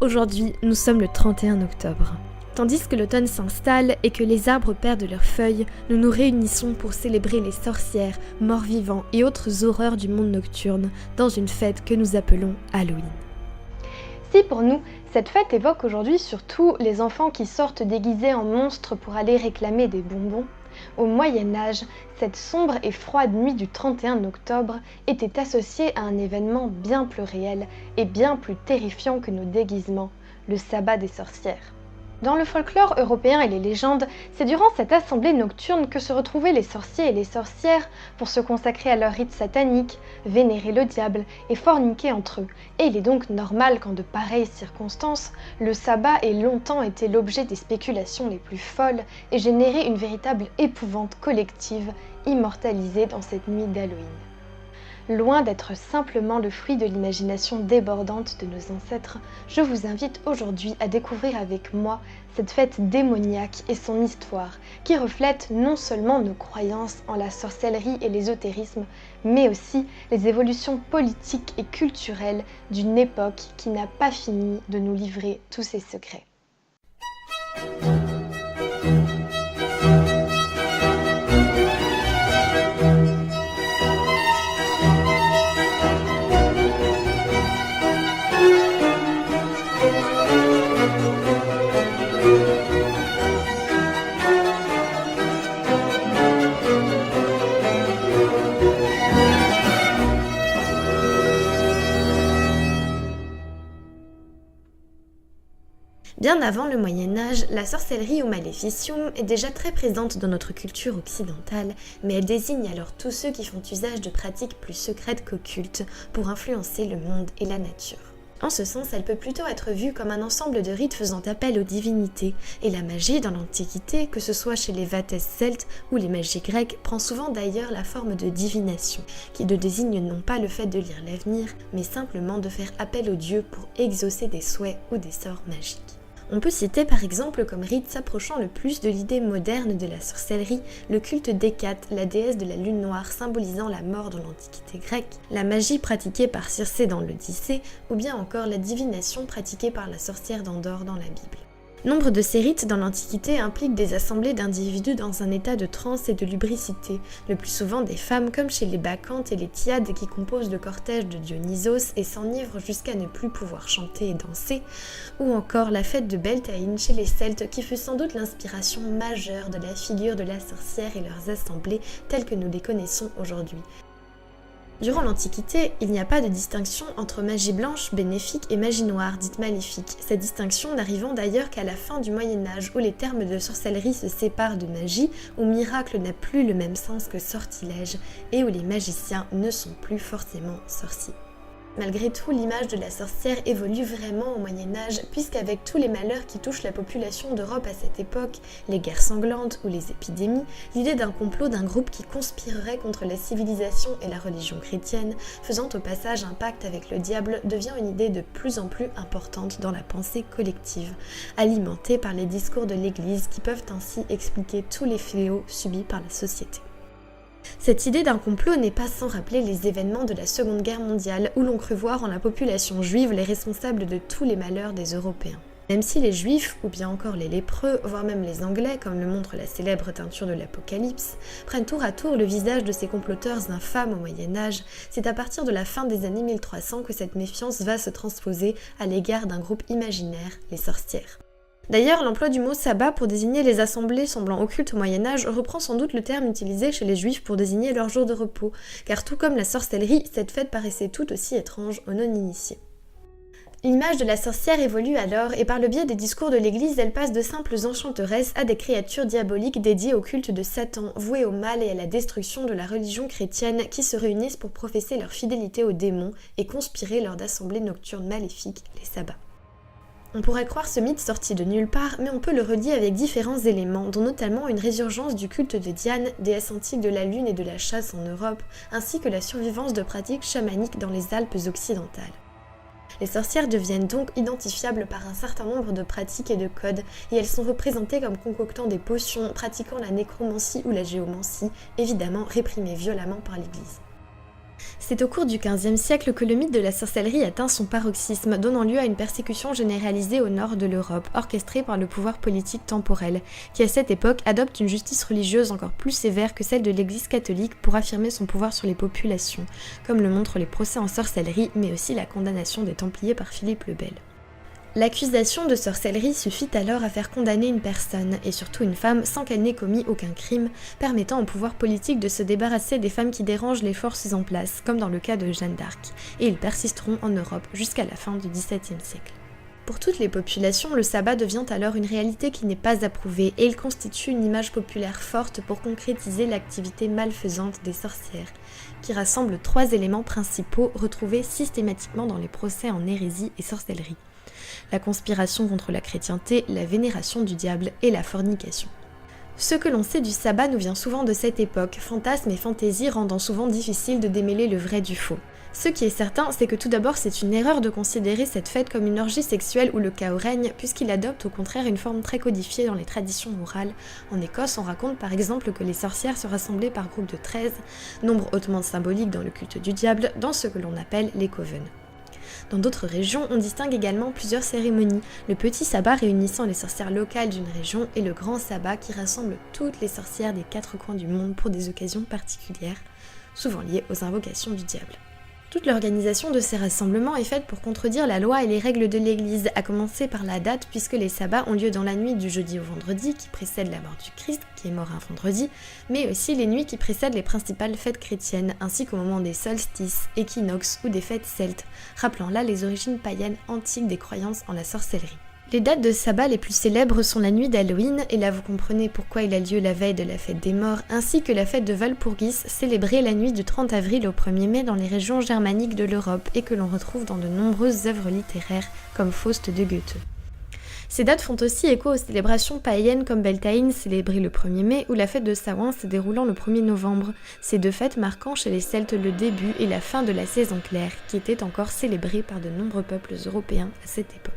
Aujourd'hui, nous sommes le 31 octobre. Tandis que l'automne s'installe et que les arbres perdent leurs feuilles, nous nous réunissons pour célébrer les sorcières, morts-vivants et autres horreurs du monde nocturne dans une fête que nous appelons Halloween. Si pour nous, cette fête évoque aujourd'hui surtout les enfants qui sortent déguisés en monstres pour aller réclamer des bonbons, au Moyen-Âge, cette sombre et froide nuit du 31 octobre était associée à un événement bien plus réel et bien plus terrifiant que nos déguisements, le sabbat des sorcières. Dans le folklore européen et les légendes, c'est durant cette assemblée nocturne que se retrouvaient les sorciers et les sorcières pour se consacrer à leurs rites sataniques, vénérer le diable et forniquer entre eux. Et il est donc normal qu'en de pareilles circonstances, le sabbat ait longtemps été l'objet des spéculations les plus folles et généré une véritable épouvante collective immortalisée dans cette nuit d'Halloween. Loin d'être simplement le fruit de l'imagination débordante de nos ancêtres, je vous invite aujourd'hui à découvrir avec moi cette fête démoniaque et son histoire, qui reflète non seulement nos croyances en la sorcellerie et l'ésotérisme, mais aussi les évolutions politiques et culturelles d'une époque qui n'a pas fini de nous livrer tous ses secrets. Bien avant le Moyen-Âge, la sorcellerie ou maléficium est déjà très présente dans notre culture occidentale, mais elle désigne alors tous ceux qui font usage de pratiques plus secrètes qu'occultes pour influencer le monde et la nature. En ce sens, elle peut plutôt être vue comme un ensemble de rites faisant appel aux divinités, et la magie dans l'Antiquité, que ce soit chez les Vates celtes ou les magies grecques, prend souvent d'ailleurs la forme de divination, qui ne désigne non pas le fait de lire l'avenir, mais simplement de faire appel aux dieux pour exaucer des souhaits ou des sorts magiques. On peut citer par exemple comme rite s'approchant le plus de l'idée moderne de la sorcellerie, le culte d'Hécate, la déesse de la lune noire symbolisant la mort dans l'Antiquité grecque, la magie pratiquée par Circé dans l'Odyssée, ou bien encore la divination pratiquée par la sorcière d'Endor dans la Bible. Nombre de ces rites dans l'Antiquité impliquent des assemblées d'individus dans un état de transe et de lubricité, le plus souvent des femmes comme chez les Bacchantes et les Tiades qui composent le cortège de Dionysos et s'enivrent jusqu'à ne plus pouvoir chanter et danser, ou encore la fête de Beltaïn chez les Celtes qui fut sans doute l'inspiration majeure de la figure de la sorcière et leurs assemblées telles que nous les connaissons aujourd'hui. Durant l'Antiquité, il n'y a pas de distinction entre magie blanche, bénéfique, et magie noire, dite maléfique, cette distinction n'arrivant d'ailleurs qu'à la fin du Moyen-Âge où les termes de sorcellerie se séparent de magie, où miracle n'a plus le même sens que sortilège, et où les magiciens ne sont plus forcément sorciers. Malgré tout, l'image de la sorcière évolue vraiment au Moyen-Âge, puisqu'avec tous les malheurs qui touchent la population d'Europe à cette époque, les guerres sanglantes ou les épidémies, l'idée d'un complot d'un groupe qui conspirerait contre la civilisation et la religion chrétienne, faisant au passage un pacte avec le diable, devient une idée de plus en plus importante dans la pensée collective, alimentée par les discours de l'Église qui peuvent ainsi expliquer tous les fléaux subis par la société. Cette idée d'un complot n'est pas sans rappeler les événements de la Seconde Guerre mondiale où l'on crut voir en la population juive les responsables de tous les malheurs des Européens. Même si les Juifs, ou bien encore les lépreux, voire même les Anglais, comme le montre la célèbre teinture de l'Apocalypse, prennent tour à tour le visage de ces comploteurs infâmes au Moyen-Âge, c'est à partir de la fin des années 1300 que cette méfiance va se transposer à l'égard d'un groupe imaginaire, les sorcières. D'ailleurs, l'emploi du mot sabbat pour désigner les assemblées semblant occultes au Moyen-Âge reprend sans doute le terme utilisé chez les Juifs pour désigner leur jour de repos, car tout comme la sorcellerie, cette fête paraissait tout aussi étrange aux non-initiés. L'image de la sorcière évolue alors, et par le biais des discours de l'Église, elle passe de simples enchanteresses à des créatures diaboliques dédiées au culte de Satan, vouées au mal et à la destruction de la religion chrétienne, qui se réunissent pour professer leur fidélité aux démons et conspirer lors d'assemblées nocturnes maléfiques, les sabbats. On pourrait croire ce mythe sorti de nulle part, mais on peut le relier avec différents éléments, dont notamment une résurgence du culte de Diane, déesse antique de la lune et de la chasse en Europe, ainsi que la survivance de pratiques chamaniques dans les Alpes occidentales. Les sorcières deviennent donc identifiables par un certain nombre de pratiques et de codes, et elles sont représentées comme concoctant des potions, pratiquant la nécromancie ou la géomancie, évidemment réprimées violemment par l'Église. C'est au cours du XVe siècle que le mythe de la sorcellerie atteint son paroxysme, donnant lieu à une persécution généralisée au nord de l'Europe, orchestrée par le pouvoir politique temporel, qui à cette époque adopte une justice religieuse encore plus sévère que celle de l'Église catholique pour affirmer son pouvoir sur les populations, comme le montrent les procès en sorcellerie, mais aussi la condamnation des Templiers par Philippe le Bel. L'accusation de sorcellerie suffit alors à faire condamner une personne, et surtout une femme, sans qu'elle n'ait commis aucun crime, permettant au pouvoir politique de se débarrasser des femmes qui dérangent les forces en place, comme dans le cas de Jeanne d'Arc, et ils persisteront en Europe jusqu'à la fin du XVIIe siècle. Pour toutes les populations, le sabbat devient alors une réalité qui n'est pas approuvée, et il constitue une image populaire forte pour concrétiser l'activité malfaisante des sorcières, qui rassemble 3 éléments principaux retrouvés systématiquement dans les procès en hérésie et sorcellerie: la conspiration contre la chrétienté, la vénération du diable et la fornication. Ce que l'on sait du sabbat nous vient souvent de cette époque, fantasmes et fantaisies rendant souvent difficile de démêler le vrai du faux. Ce qui est certain, c'est que tout d'abord c'est une erreur de considérer cette fête comme une orgie sexuelle où le chaos règne, puisqu'il adopte au contraire une forme très codifiée dans les traditions orales. En Écosse, on raconte par exemple que les sorcières se rassemblaient par groupe de 13, nombre hautement symbolique dans le culte du diable, dans ce que l'on appelle les covens. Dans d'autres régions, on distingue également plusieurs cérémonies, le petit sabbat réunissant les sorcières locales d'une région et le grand sabbat qui rassemble toutes les sorcières des 4 coins du monde pour des occasions particulières, souvent liées aux invocations du diable. Toute l'organisation de ces rassemblements est faite pour contredire la loi et les règles de l'Église, à commencer par la date puisque les sabbats ont lieu dans la nuit du jeudi au vendredi qui précède la mort du Christ, qui est mort un vendredi, mais aussi les nuits qui précèdent les principales fêtes chrétiennes, ainsi qu'au moment des solstices, équinoxes ou des fêtes celtes, rappelant là les origines païennes antiques des croyances en la sorcellerie. Les dates de sabbat les plus célèbres sont la nuit d'Halloween, et là vous comprenez pourquoi il a lieu la veille de la fête des morts, ainsi que la fête de Walpurgis, célébrée la nuit du 30 avril au 1er mai dans les régions germaniques de l'Europe et que l'on retrouve dans de nombreuses œuvres littéraires comme Faust de Goethe. Ces dates font aussi écho aux célébrations païennes comme Beltane, célébrée le 1er mai, ou la fête de Samhain se déroulant le 1er novembre, ces 2 fêtes marquant chez les Celtes le début et la fin de la saison claire, qui était encore célébrée par de nombreux peuples européens à cette époque.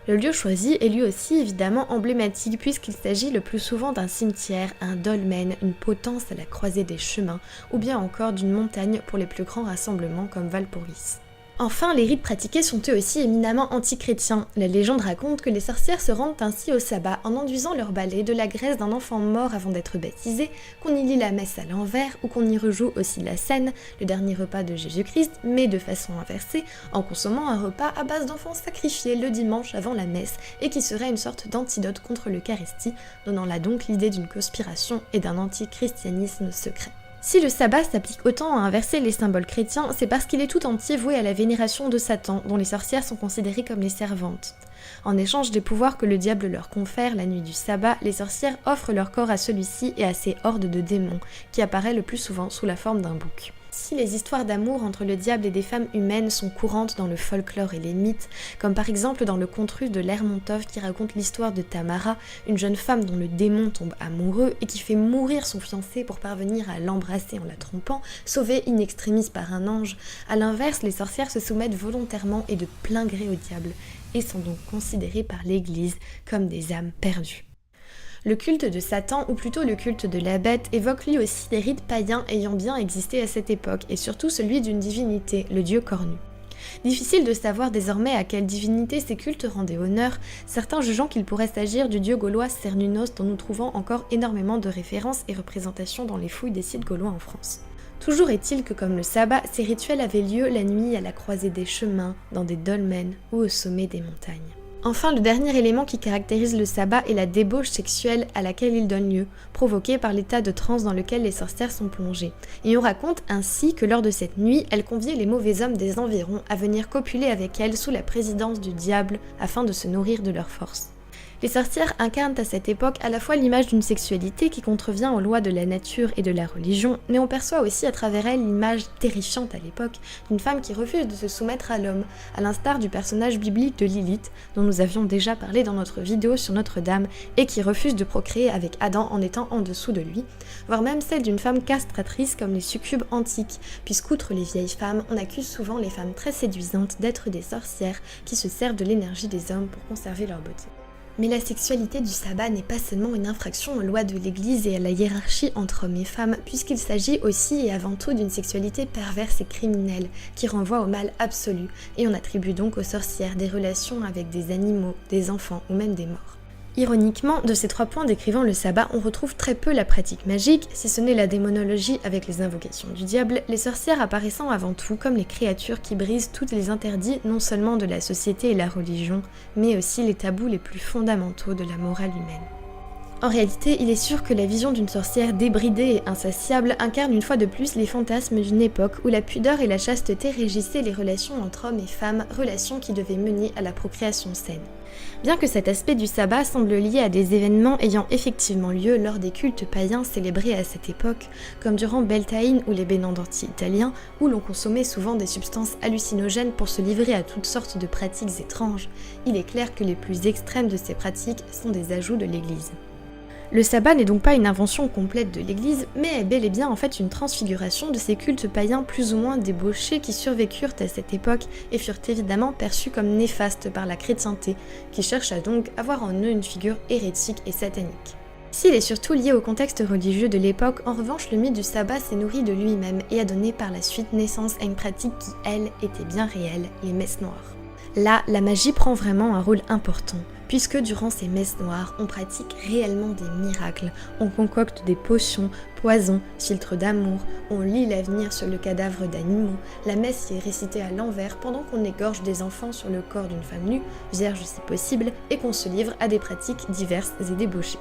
Le lieu choisi est lui aussi évidemment emblématique puisqu'il s'agit le plus souvent d'un cimetière, un dolmen, une potence à la croisée des chemins ou bien encore d'une montagne pour les plus grands rassemblements comme Walpurgis. Enfin, les rites pratiqués sont eux aussi éminemment antichrétiens. La légende raconte que les sorcières se rendent ainsi au sabbat en enduisant leur balai de la graisse d'un enfant mort avant d'être baptisé, qu'on y lit la messe à l'envers ou qu'on y rejoue aussi la scène, le dernier repas de Jésus-Christ, mais de façon inversée, en consommant un repas à base d'enfants sacrifiés le dimanche avant la messe et qui serait une sorte d'antidote contre l'Eucharistie, donnant là donc l'idée d'une conspiration et d'un antichristianisme secret. Si le sabbat s'applique autant à inverser les symboles chrétiens, c'est parce qu'il est tout entier voué à la vénération de Satan, dont les sorcières sont considérées comme les servantes. En échange des pouvoirs que le diable leur confère la nuit du sabbat, les sorcières offrent leur corps à celui-ci et à ses hordes de démons, qui apparaît le plus souvent sous la forme d'un bouc. Si les histoires d'amour entre le diable et des femmes humaines sont courantes dans le folklore et les mythes, comme par exemple dans le conte russe de Lermontov qui raconte l'histoire de Tamara, une jeune femme dont le démon tombe amoureux et qui fait mourir son fiancé pour parvenir à l'embrasser en la trompant, sauvée in extremis par un ange, à l'inverse, les sorcières se soumettent volontairement et de plein gré au diable, et sont donc considérées par l'Église comme des âmes perdues. Le culte de Satan, ou plutôt le culte de la bête, évoque lui aussi des rites païens ayant bien existé à cette époque, et surtout celui d'une divinité, le dieu cornu. Difficile de savoir désormais à quelle divinité ces cultes rendaient honneur, certains jugeant qu'il pourrait s'agir du dieu gaulois Cernunnos dont nous trouvons encore énormément de références et représentations dans les fouilles des sites gaulois en France. Toujours est-il que comme le sabbat, ces rituels avaient lieu la nuit à la croisée des chemins, dans des dolmens ou au sommet des montagnes. Enfin, le dernier élément qui caractérise le sabbat est la débauche sexuelle à laquelle il donne lieu, provoquée par l'état de transe dans lequel les sorcières sont plongées. Et on raconte ainsi que lors de cette nuit, elles conviaient les mauvais hommes des environs à venir copuler avec elles sous la présidence du diable afin de se nourrir de leurs forces. Les sorcières incarnent à cette époque à la fois l'image d'une sexualité qui contrevient aux lois de la nature et de la religion, mais on perçoit aussi à travers elle l'image terrifiante à l'époque d'une femme qui refuse de se soumettre à l'homme, à l'instar du personnage biblique de Lilith, dont nous avions déjà parlé dans notre vidéo sur Notre-Dame, et qui refuse de procréer avec Adam en étant en dessous de lui, voire même celle d'une femme castratrice comme les succubes antiques, puisqu'outre les vieilles femmes, on accuse souvent les femmes très séduisantes d'être des sorcières qui se servent de l'énergie des hommes pour conserver leur beauté. Mais la sexualité du sabbat n'est pas seulement une infraction aux lois de l'Église et à la hiérarchie entre hommes et femmes, puisqu'il s'agit aussi et avant tout d'une sexualité perverse et criminelle, qui renvoie au mal absolu, et on attribue donc aux sorcières des relations avec des animaux, des enfants ou même des morts. Ironiquement, de ces 3 points décrivant le sabbat, on retrouve très peu la pratique magique, si ce n'est la démonologie avec les invocations du diable, les sorcières apparaissant avant tout comme les créatures qui brisent tous les interdits non seulement de la société et la religion, mais aussi les tabous les plus fondamentaux de la morale humaine. En réalité, il est sûr que la vision d'une sorcière débridée et insatiable incarne une fois de plus les fantasmes d'une époque où la pudeur et la chasteté régissaient les relations entre hommes et femmes, relations qui devaient mener à la procréation saine. Bien que cet aspect du sabbat semble lié à des événements ayant effectivement lieu lors des cultes païens célébrés à cette époque, comme durant Beltane ou les Benandanti italiens, où l'on consommait souvent des substances hallucinogènes pour se livrer à toutes sortes de pratiques étranges, il est clair que les plus extrêmes de ces pratiques sont des ajouts de l'Église. Le sabbat n'est donc pas une invention complète de l'Église, mais est bel et bien en fait une transfiguration de ces cultes païens plus ou moins débauchés qui survécurent à cette époque et furent évidemment perçus comme néfastes par la chrétienté, qui cherche à donc avoir en eux une figure hérétique et satanique. S'il est surtout lié au contexte religieux de l'époque, en revanche le mythe du sabbat s'est nourri de lui-même et a donné par la suite naissance à une pratique qui, elle, était bien réelle, les messes noires. Là, la magie prend vraiment un rôle important, puisque durant ces messes noires, on pratique réellement des miracles, on concocte des potions, poisons, filtres d'amour, on lit l'avenir sur le cadavre d'animaux, la messe y est récitée à l'envers pendant qu'on égorge des enfants sur le corps d'une femme nue, vierge si possible, et qu'on se livre à des pratiques diverses et débauchées.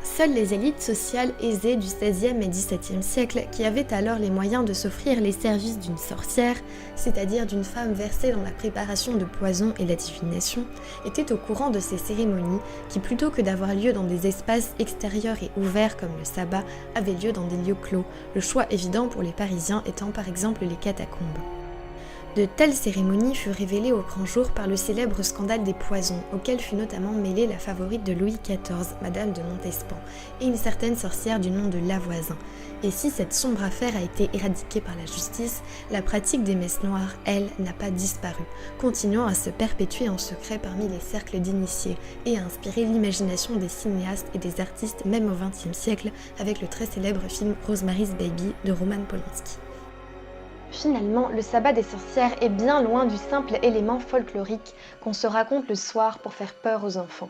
Seules les élites sociales aisées du XVIe et XVIIe siècle, qui avaient alors les moyens de s'offrir les services d'une sorcière, c'est-à-dire d'une femme versée dans la préparation de poisons et la divination, étaient au courant de ces cérémonies qui, plutôt que d'avoir lieu dans des espaces extérieurs et ouverts comme le sabbat, avaient lieu dans des lieux clos, le choix évident pour les Parisiens étant par exemple les catacombes. De telles cérémonies furent révélées au grand jour par le célèbre scandale des poisons, auquel fut notamment mêlée la favorite de Louis XIV, Madame de Montespan, et une certaine sorcière du nom de Lavoisin. Et si cette sombre affaire a été éradiquée par la justice, la pratique des messes noires, elle, n'a pas disparu, continuant à se perpétuer en secret parmi les cercles d'initiés, et à inspirer l'imagination des cinéastes et des artistes même au XXe siècle, avec le très célèbre film Rosemary's Baby de Roman Polanski. Finalement, le sabbat des sorcières est bien loin du simple élément folklorique qu'on se raconte le soir pour faire peur aux enfants.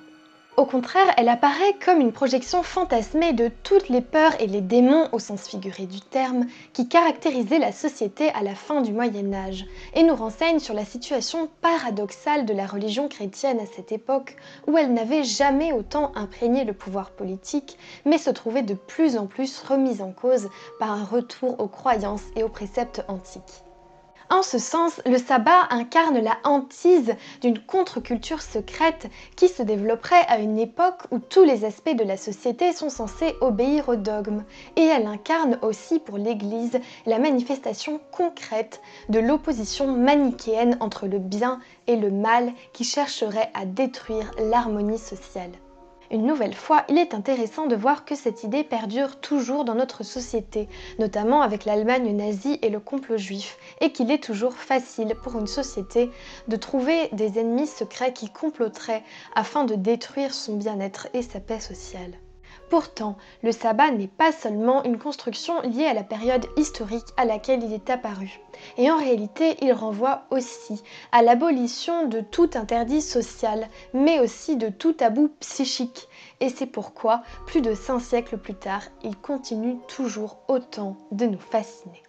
Au contraire, elle apparaît comme une projection fantasmée de toutes les peurs et les démons au sens figuré du terme qui caractérisaient la société à la fin du Moyen-Âge et nous renseigne sur la situation paradoxale de la religion chrétienne à cette époque où elle n'avait jamais autant imprégné le pouvoir politique mais se trouvait de plus en plus remise en cause par un retour aux croyances et aux préceptes antiques. En ce sens, le sabbat incarne la hantise d'une contre-culture secrète qui se développerait à une époque où tous les aspects de la société sont censés obéir aux dogmes. Et elle incarne aussi pour l'Église la manifestation concrète de l'opposition manichéenne entre le bien et le mal qui chercherait à détruire l'harmonie sociale. Une nouvelle fois, il est intéressant de voir que cette idée perdure toujours dans notre société, notamment avec l'Allemagne nazie et le complot juif, et qu'il est toujours facile pour une société de trouver des ennemis secrets qui comploteraient afin de détruire son bien-être et sa paix sociale. Pourtant, le sabbat n'est pas seulement une construction liée à la période historique à laquelle il est apparu. Et en réalité, il renvoie aussi à l'abolition de tout interdit social, mais aussi de tout tabou psychique. Et c'est pourquoi, plus de 5 siècles plus tard, il continue toujours autant de nous fasciner.